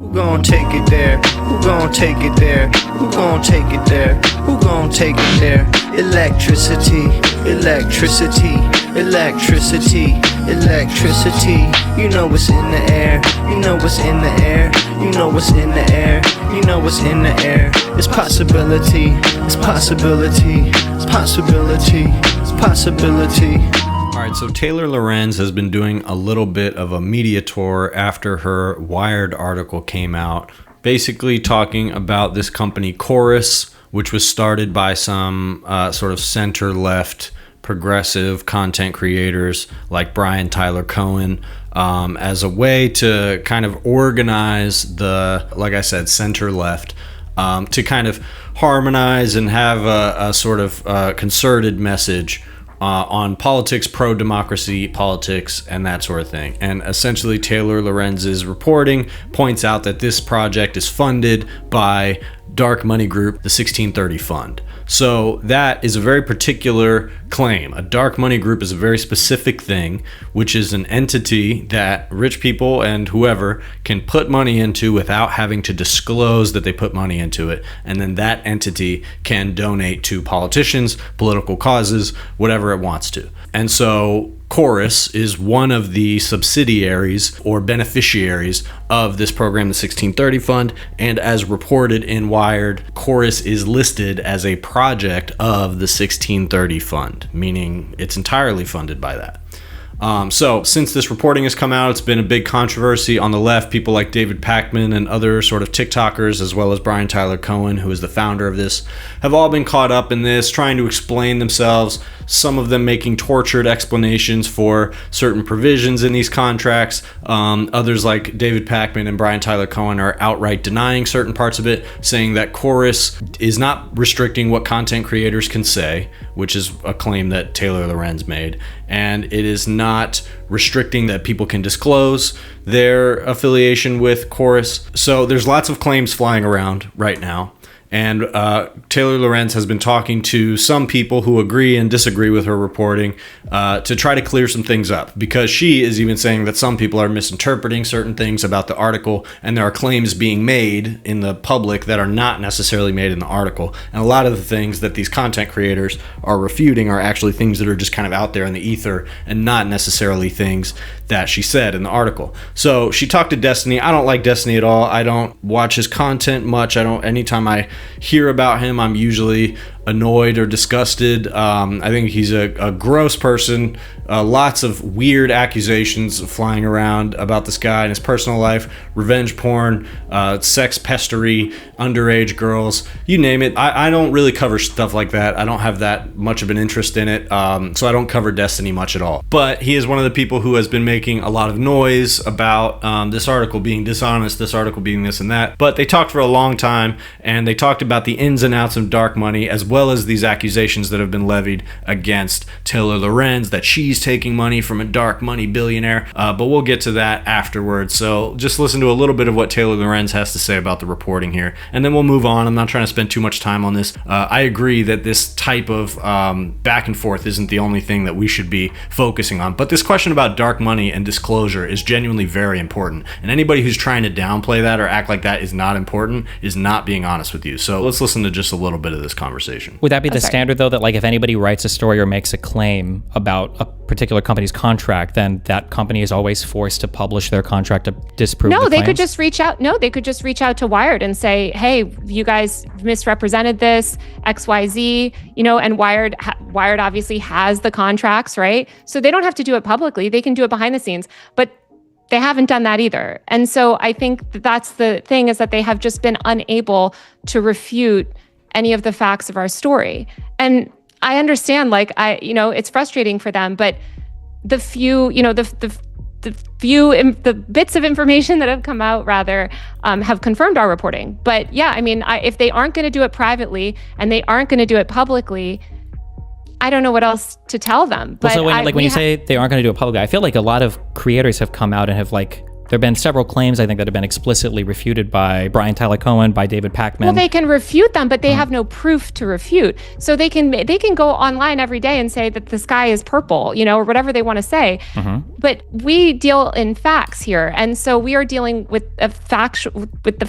Who gon' take it there? Who gon' take it there? Who gon' take it there? Who gon' take it there? Electricity, electricity, electricity, electricity. You know what's in the air. You know what's in the air. You know what's in the air. You know what's in the air. It's possibility. It's possibility. It's possibility. It's possibility. All right, so Taylor Lorenz has been doing a little bit of a media tour after her Wired article came out, basically talking about this company Chorus, which was started by some sort of center-left progressive content creators like Brian Tyler Cohen, as a way to kind of organize the, like I said, center-left, to kind of harmonize and have a sort of concerted message on politics, pro-democracy politics, and that sort of thing. And essentially, Taylor Lorenz's reporting points out that this project is funded by dark money group, the 1630 Fund. So that is a very particular claim. A dark money group is a very specific thing, which is an entity that rich people and whoever can put money into without having to disclose that they put money into it. And then that entity can donate to politicians, political causes, whatever it wants to. And so Chorus is one of the subsidiaries or beneficiaries of this program, the 1630 Fund, and as reported in Wired, Chorus is listed as a project of the 1630 Fund, meaning it's entirely funded by that. So since this reporting has come out, it's been a big controversy on the left. People like David Pakman and other sort of TikTokers, as well as Brian Tyler Cohen, who is the founder of this, have all been caught up in this, trying to explain themselves, some of them making tortured explanations for certain provisions in these contracts. Others like David Pakman and Brian Tyler Cohen are outright denying certain parts of it, saying that Chorus is not restricting what content creators can say, which is a claim that Taylor Lorenz made, and it is not restricting that people can disclose their affiliation with Chorus. So there's lots of claims flying around right now. And Taylor Lorenz has been talking to some people who agree and disagree with her reporting to try to clear some things up, because she is even saying that some people are misinterpreting certain things about the article, and there are claims being made in the public that are not necessarily made in the article. And a lot of the things that these content creators are refuting are actually things that are just kind of out there in the ether and not necessarily things that she said in the article. So she talked to Destiny. I don't like Destiny at all. I don't watch his content much. Anytime I hear about him, I'm usually annoyed or disgusted. I think he's a gross person. Lots of weird accusations flying around about this guy and his personal life, revenge porn, sex pestery, underage girls, you name it. I don't really cover stuff like that. I don't have that much of an interest in it, so I don't cover Destiny much at all. But he is one of the people who has been making a lot of noise about this article being dishonest, this article being this and that. But they talked for a long time, and they talked about the ins and outs of dark money, as well as these accusations that have been levied against Taylor Lorenz, that she's taking money from a dark money billionaire. But we'll get to that afterwards. So just listen to a little bit of what Taylor Lorenz has to say about the reporting here, and then we'll move on. I'm not trying to spend too much time on this. I agree that this type of back and forth isn't the only thing that we should be focusing on. But this question about dark money and disclosure is genuinely very important. And anybody who's trying to downplay that or act like that is not important is not being honest with you. So let's listen to just a little bit of this conversation. Would that be the standard, though, that like if anybody writes a story or makes a claim about a particular company's contract, then that company is always forced to publish their contract to disprove the claims? They could just reach out. No, they could just reach out to Wired and say, hey, you guys misrepresented this, XYZ, and Wired obviously has the contracts, right? So they don't have to do it publicly. They can do it behind the scenes, but they haven't done that either. And so I think that's the thing, is that they have just been unable to refute any of the facts of our story. And I understand, it's frustrating for them, but the few, the bits of information that have come out have confirmed our reporting. But yeah, if they aren't going to do it privately and they aren't going to do it publicly, I don't know what else to tell them. But when you say they aren't going to do it publicly, I feel like a lot of creators have come out and have There have been several claims, I think, that have been explicitly refuted by Brian Tyler Cohen, by David Pakman. Well, they can refute them, but they have no proof to refute. So they can go online every day and say that the sky is purple, or whatever they want to say. But we deal in facts here, and so we are dealing with the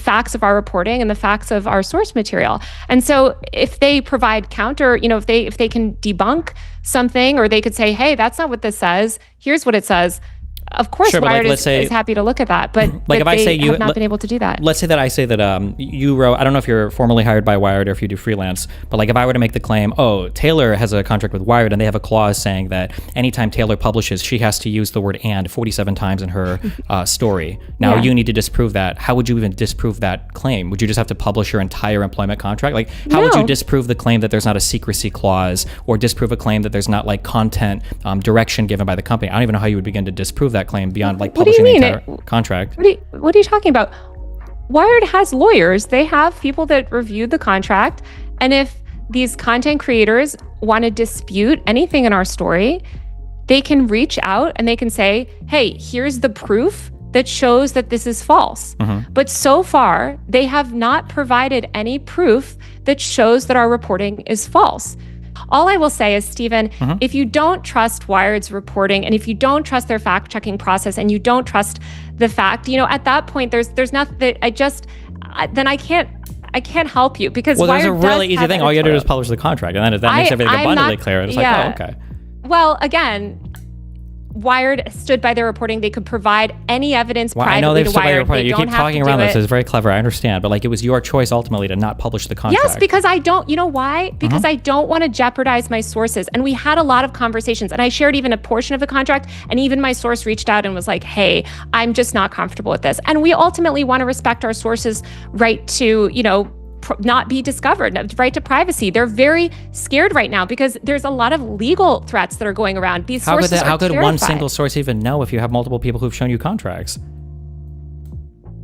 facts of our reporting and the facts of our source material. And so if they provide counter, if they can debunk something, or they could say, hey, that's not what this says. Here's what it says. Of course, sure, Wired is happy to look at that, but if I say have not been able to do that. Let's say that I say that you wrote, I don't know if you're formally hired by Wired or if you do freelance, but if I were to make the claim, Taylor has a contract with Wired and they have a clause saying that anytime Taylor publishes, she has to use the word "and" 47 times in her story. Now you need to disprove that. How would you even disprove that claim? Would you just have to publish your entire employment contract? How would you disprove the claim that there's not a secrecy clause, or disprove a claim that there's not content direction given by the company? I don't even know how you would begin to disprove that claim beyond publishing the entire contract. What are you talking about? Wired has lawyers. They have people that review the contract. And if these content creators want to dispute anything in our story, they can reach out and they can say, hey, here's the proof that shows that this is false. But so far, they have not provided any proof that shows that our reporting is false. All I will say is, Stephen, if you don't trust Wired's reporting, and if you don't trust their fact-checking process, and you don't trust the fact, at that point, there's nothing that I can't help you, because there's a Wired really easy thing. All you gotta do is editorial. publish the contract, and then that makes everything abundantly clear. It's okay. Well, again, Wired stood by their reporting. They could provide any evidence privately I know they've to stood by their Wired. reporting. You keep talking around this. It's very clever. I understand. But it was your choice ultimately to not publish the contract. Yes, because I don't, you know why? Because I don't want to jeopardize my sources. And we had a lot of conversations, and I shared even a portion of the contract, and even my source reached out and was like, hey, I'm just not comfortable with this. And we ultimately want to respect our sources' right to, not be discovered, right to privacy. They're very scared right now because there's a lot of legal threats that are going around. These sources How could terrified. one single source even know if you have multiple people who've shown you contracts?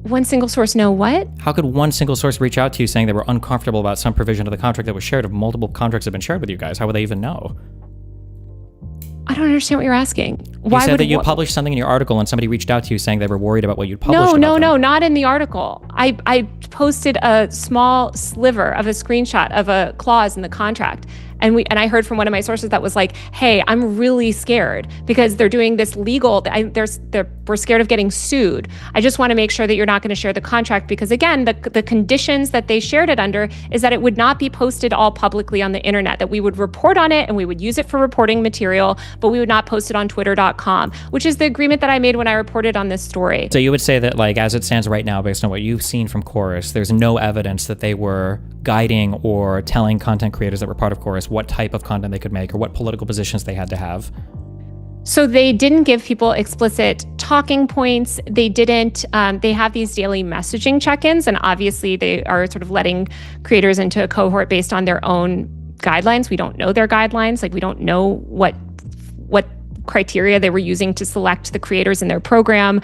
One single source know what? How could one single source reach out to you saying they were uncomfortable about some provision of the contract that was shared if multiple contracts have been shared with you guys? How would they even know? I don't understand what you're asking. You said that you published something in your article and somebody reached out to you saying they were worried about what you'd published. No, not in the article. I posted a small sliver of a screenshot of a clause in the contract. And I heard from one of my sources that was like, hey, I'm really scared because they're doing this legal, we're scared of getting sued. I just want to make sure that you're not going to share the contract because, again, the conditions that they shared it under is that it would not be posted all publicly on the internet, that we would report on it and we would use it for reporting material, but we would not post it on twitter.com, which is the agreement that I made when I reported on this story. So you would say that, as it stands right now, based on what you've seen from Chorus, there's no evidence that they were guiding or telling content creators that were part of Chorus what type of content they could make or what political positions they had to have? So they didn't give people explicit talking points. They didn't, they have these daily messaging check-ins, and obviously they are sort of letting creators into a cohort based on their own guidelines. We don't know their guidelines. We don't know what criteria they were using to select the creators in their program.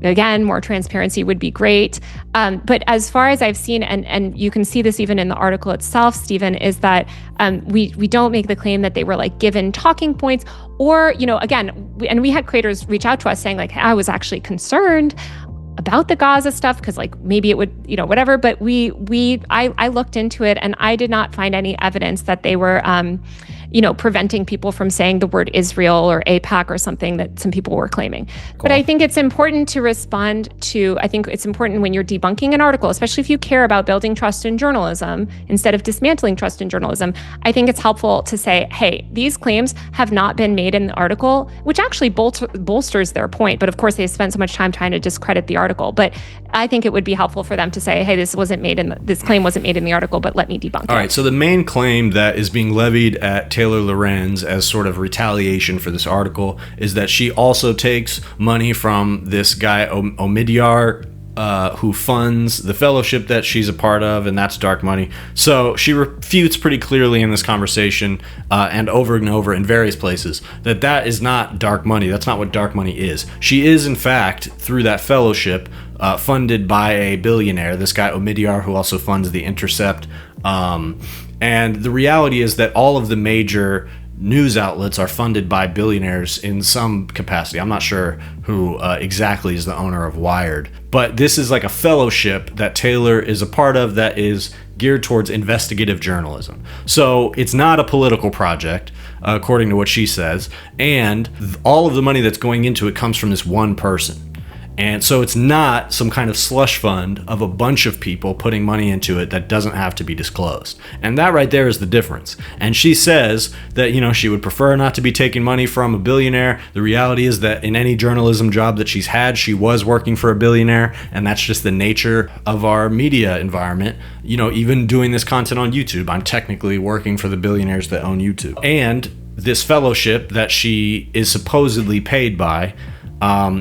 Again, more transparency would be great. But as far as I've seen, and you can see this even in the article itself, Stephen, is that we don't make the claim that they were given talking points or, again, we had creators reach out to us saying hey, I was actually concerned about the Gaza stuff because maybe it would, whatever. But I looked into it and I did not find any evidence that they were, preventing people from saying the word Israel or AIPAC or something that some people were claiming. Cool. But I think it's important to respond to, I think it's important when you're debunking an article, especially if you care about building trust in journalism instead of dismantling trust in journalism, I think it's helpful to say, hey, these claims have not been made in the article, which actually bolsters their point. But of course, they spent so much time trying to discredit the article. But I think it would be helpful for them to say, hey, this claim wasn't made in the article, but let me debunk it. All right, so the main claim that is being levied at Taylor Lorenz as sort of retaliation for this article is that she also takes money from this guy Omidyar, who funds the fellowship that she's a part of, and that's dark money. So she refutes pretty clearly in this conversation and over in various places that is not dark money. That's not what dark money is. She is, in fact, through that fellowship, funded by a billionaire, this guy Omidyar, who also funds The Intercept. And the reality is that all of the major news outlets are funded by billionaires in some capacity. I'm not sure who exactly is the owner of Wired, but this is like a fellowship that Taylor is a part of that is geared towards investigative journalism. So it's not a political project, according to what she says, and all of the money that's going into it comes from this one person. And so it's not some kind of slush fund of a bunch of people putting money into it that doesn't have to be disclosed. And that right there is the difference. And she says that, she would prefer not to be taking money from a billionaire. The reality is that in any journalism job that she's had, she was working for a billionaire. And that's just the nature of our media environment. Even doing this content on YouTube, I'm technically working for the billionaires that own YouTube. And this fellowship that she is supposedly paid by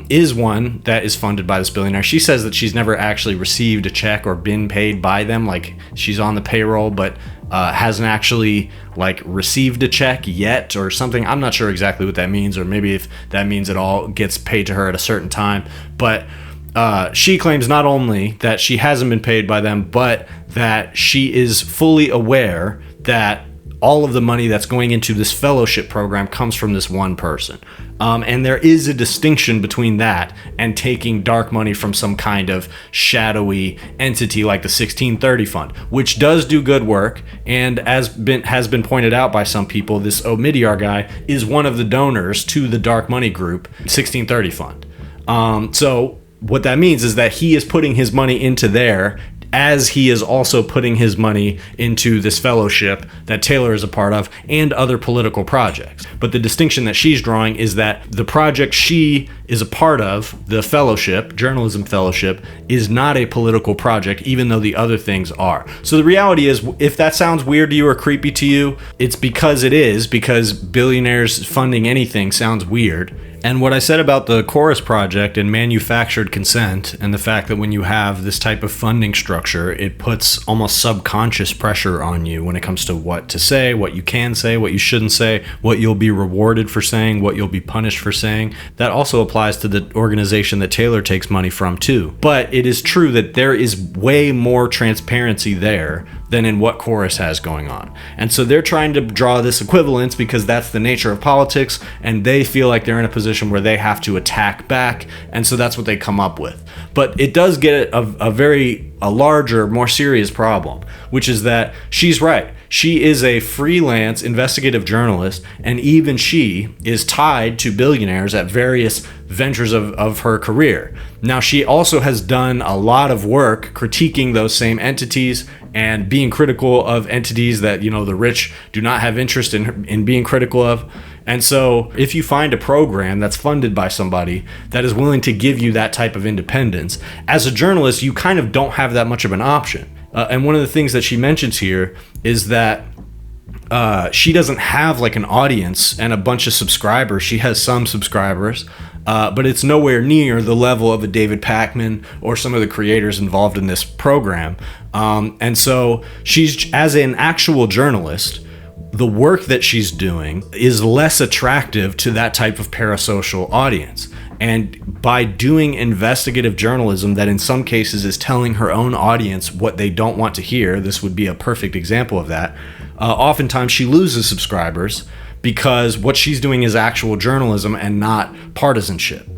is one that is funded by this billionaire. She says that she's never actually received a check or been paid by them. Like, she's on the payroll, but hasn't actually received a check yet or something. I'm not sure exactly what that means, or maybe if that means it all gets paid to her at a certain time. But she claims not only that she hasn't been paid by them, but that she is fully aware that all of the money that's going into this fellowship program comes from this one person. And there is a distinction between that and taking dark money from some kind of shadowy entity like the 1630 Fund, which does do good work. And as has been pointed out by some people, this Omidyar guy is one of the donors to the dark money group, 1630 Fund. So what that means is that he is putting his money into there, as he is also putting his money into this fellowship that Taylor is a part of and other political projects. But the distinction that she's drawing is that the project she is a part of, the fellowship, journalism fellowship, is not a political project, even though the other things are. So the reality is, if that sounds weird to you or creepy to you, it's because it is, because billionaires funding anything sounds weird. And what I said about the Chorus project and manufactured consent, and the fact that when you have this type of funding structure, it puts almost subconscious pressure on you when it comes to what to say, what you can say, what you shouldn't say, what you'll be rewarded for saying, what you'll be punished for saying. That also applies to the organization that Taylor takes money from too. But it is true that there is way more transparency there than in what Chorus has going on. And so they're trying to draw this equivalence because that's the nature of politics, and they feel like they're in a position where they have to attack back, and so that's what they come up with. But it does get a larger, more serious problem, which is that she's right. She is a freelance investigative journalist, and even she is tied to billionaires at various ventures of her career. Now, she also has done a lot of work critiquing those same entities and being critical of entities that, the rich do not have interest in being critical of. And so if you find a program that's funded by somebody that is willing to give you that type of independence, as a journalist, you kind of don't have that much of an option. And one of the things that she mentions here is that she doesn't have an audience and a bunch of subscribers. She has some subscribers, but it's nowhere near the level of a David Pakman or some of the creators involved in this program. And so she's, as an actual journalist, the work that she's doing is less attractive to that type of parasocial audience. And by doing investigative journalism that in some cases is telling her own audience what they don't want to hear, this would be a perfect example of that, oftentimes she loses subscribers because what she's doing is actual journalism and not partisanship.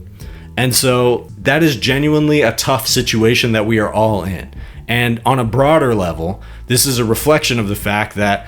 And so that is genuinely a tough situation that we are all in. And on a broader level, this is a reflection of the fact that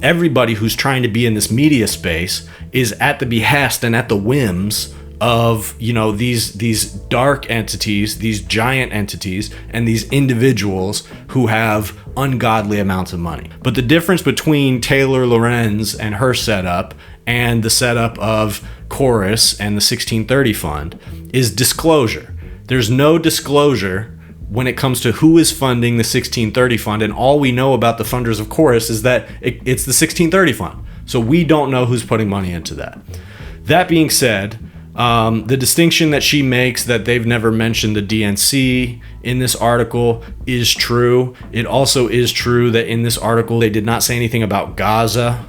everybody who's trying to be in this media space is at the behest and at the whims of these dark entities, these giant entities, and these individuals who have ungodly amounts of money. But the difference between Taylor Lorenz and her setup and the setup of Chorus and the 1630 Fund is disclosure. There's no disclosure when it comes to who is funding the 1630 Fund, and all we know about the funders of Chorus is that it's the 1630 Fund. So we don't know who's putting money into that. That being said, the distinction that she makes that they've never mentioned the DNC in this article is true. It also is true that in this article they did not say anything about Gaza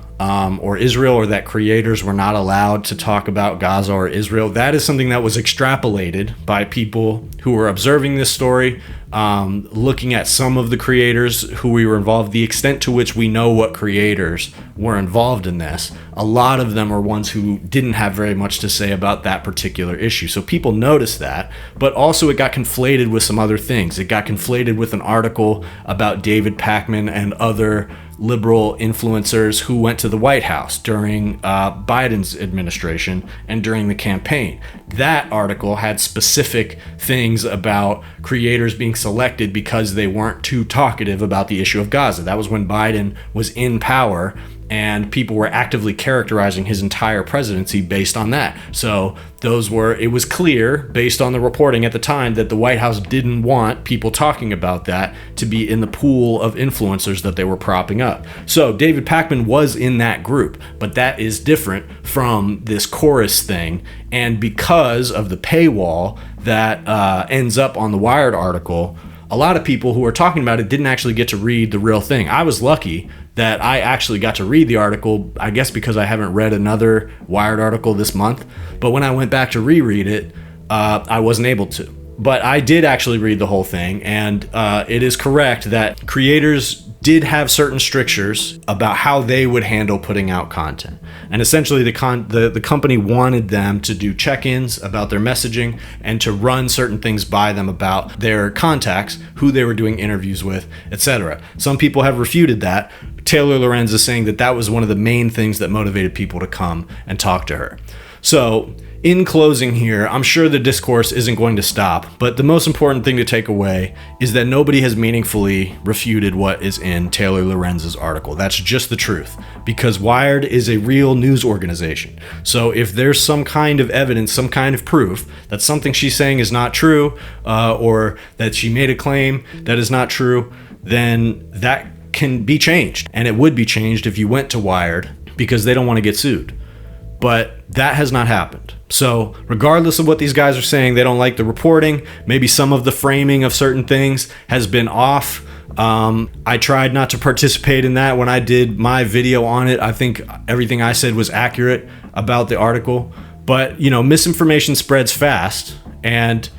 or Israel, or that creators were not allowed to talk about Gaza or Israel. That is something that was extrapolated by people who were observing this story looking at some of the creators who we were involved, the extent to which we know what creators were involved in this, a lot of them are ones who didn't have very much to say about that particular issue. So people noticed that, but also it got conflated with some other things. It got conflated with an article about David Pakman and other liberal influencers who went to the White House during Biden's administration and during the campaign. That article had specific things about creators being selected because they weren't too talkative about the issue of Gaza. That was when Biden was in power, and people were actively characterizing his entire presidency based on that. So it was clear based on the reporting at the time that the White House didn't want people talking about that to be in the pool of influencers that they were propping up. So David Pakman was in that group, but that is different from this chorus thing. And because of the paywall that ends up on the Wired article, a lot of people who are talking about it didn't actually get to read the real thing. I was lucky that I actually got to read the article, I guess because I haven't read another Wired article this month. But when I went back to reread it, I wasn't able to. But I did actually read the whole thing, and it is correct that creators did have certain strictures about how they would handle putting out content. And essentially the company wanted them to do check-ins about their messaging and to run certain things by them about their contacts, who they were doing interviews with, etc. Some people have refuted that. Taylor Lorenz is saying that that was one of the main things that motivated people to come and talk to her. So in closing here, I'm sure the discourse isn't going to stop, but the most important thing to take away is that nobody has meaningfully refuted what is in Taylor Lorenz's article. That's just the truth, because Wired is a real news organization. So if there's some kind of evidence, some kind of proof that something she's saying is not true, or that she made a claim that is not true, then that can be changed. And it would be changed if you went to Wired, because they don't want to get sued. But that has not happened. So regardless of what these guys are saying, they don't like the reporting. Maybe some of the framing of certain things has been off. I tried not to participate in that when I did my video on it. I think everything I said was accurate about the article. But, misinformation spreads fast. And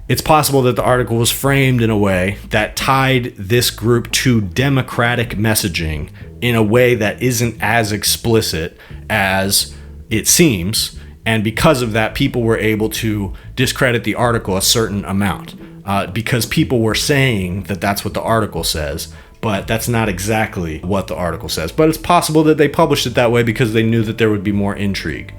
it's possible that the article was framed in a way that tied this group to Democratic messaging in a way that isn't as explicit as it seems, and because of that, people were able to discredit the article a certain amount because people were saying that that's what the article says, but that's not exactly what the article says. But it's possible that they published it that way because they knew that there would be more intrigue.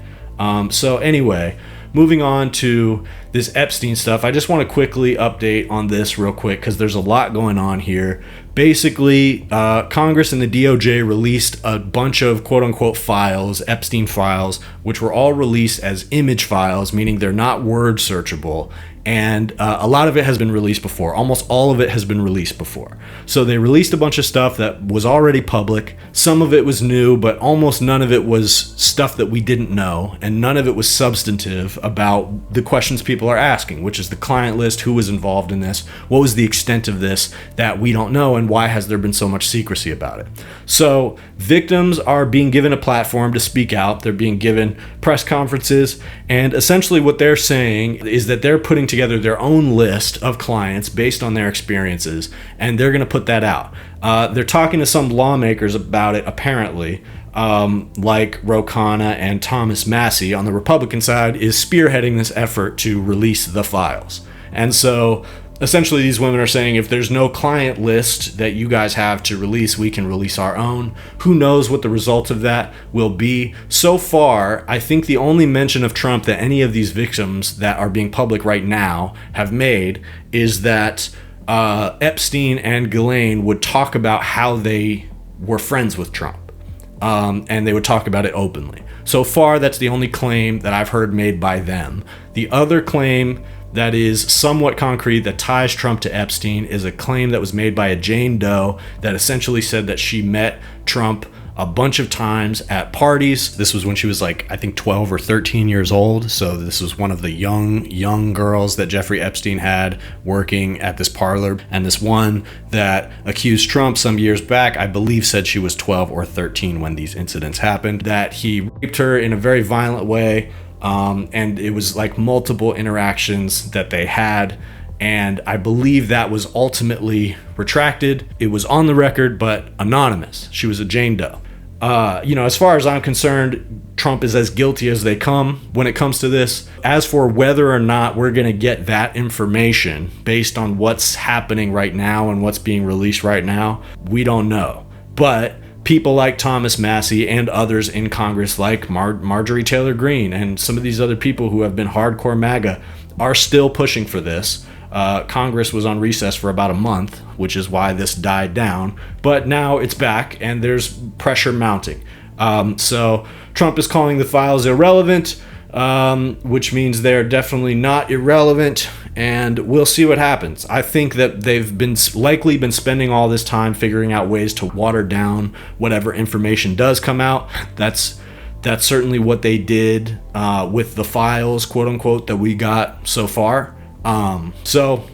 So anyway, moving on to this Epstein stuff, I just want to quickly update on this real quick because there's a lot going on here. Basically, Congress and the DOJ released a bunch of quote-unquote files, Epstein files, which were all released as image files, meaning they're not word searchable. And a lot of it has been released before. Almost all of it has been released before. So they released a bunch of stuff that was already public. Some of it was new, but almost none of it was stuff that we didn't know. And none of it was substantive about the questions people are asking, which is the client list, who was involved in this, what was the extent of this that we don't know, and why has there been so much secrecy about it. So victims are being given a platform to speak out. They're being given press conferences. And essentially what they're saying is that they're putting together their own list of clients based on their experiences, and they're going to put that out. They're talking to some lawmakers about it, apparently, like Ro Khanna and Thomas Massie on the Republican side is spearheading this effort to release the files. And so essentially these women are saying, if there's no client list that you guys have to release, we can release our own. Who knows what the result of that will be? So far, I think the only mention of Trump that any of these victims that are being public right now have made is that Epstein and Ghislaine would talk about how they were friends with Trump. And they would talk about it openly. So far, that's the only claim that I've heard made by them. The other claim that is somewhat concrete that ties Trump to Epstein is a claim that was made by a Jane Doe that essentially said that she met Trump a bunch of times at parties. This was when she was like, I think 12 or 13 years old. So this was one of the young girls that Jeffrey Epstein had working at this parlor. And this one that accused Trump some years back, I believe said she was 12 or 13 when these incidents happened, that he raped her in a very violent way. And it was like multiple interactions that they had. And I believe that was ultimately retracted. It was on the record, but anonymous. She was a Jane Doe. As far as I'm concerned, Trump is as guilty as they come when it comes to this. As for whether or not we're going to get that information based on what's happening right now and what's being released right now, we don't know. But people like Thomas Massie and others in Congress like Marjorie Taylor Greene and some of these other people who have been hardcore MAGA are still pushing for this. Congress was on recess for about a month, which is why this died down. But now it's back, and there's pressure mounting. So Trump is calling the files irrelevant, which means they're definitely not irrelevant, and we'll see what happens. I think that they've likely been spending all this time figuring out ways to water down whatever information does come out. That's certainly what they did with the files, quote unquote, that we got so far. So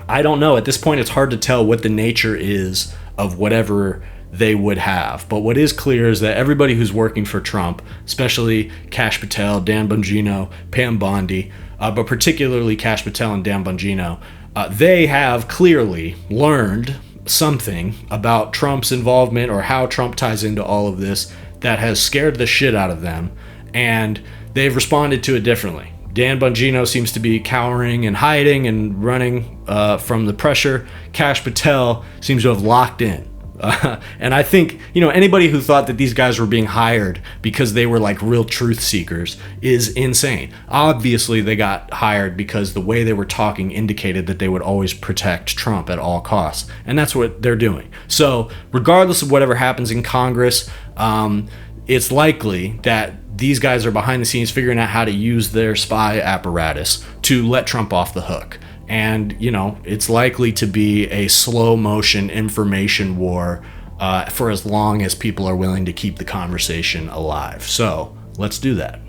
I don't know. At this point, it's hard to tell what the nature is of whatever they would have. But what is clear is that everybody who's working for Trump, especially Kash Patel, Dan Bongino, Pam Bondi, but particularly Kash Patel and Dan Bongino, they have clearly learned something about Trump's involvement or how Trump ties into all of this that has scared the shit out of them, and they've responded to it differently. Dan Bongino seems to be cowering and hiding and running from the pressure. Kash Patel seems to have locked in. And I think, anybody who thought that these guys were being hired because they were like real truth seekers is insane. Obviously, they got hired because the way they were talking indicated that they would always protect Trump at all costs. And that's what they're doing. So regardless of whatever happens in Congress, it's likely that these guys are behind the scenes figuring out how to use their spy apparatus to let Trump off the hook. And, it's likely to be a slow motion information war for as long as people are willing to keep the conversation alive. So let's do that.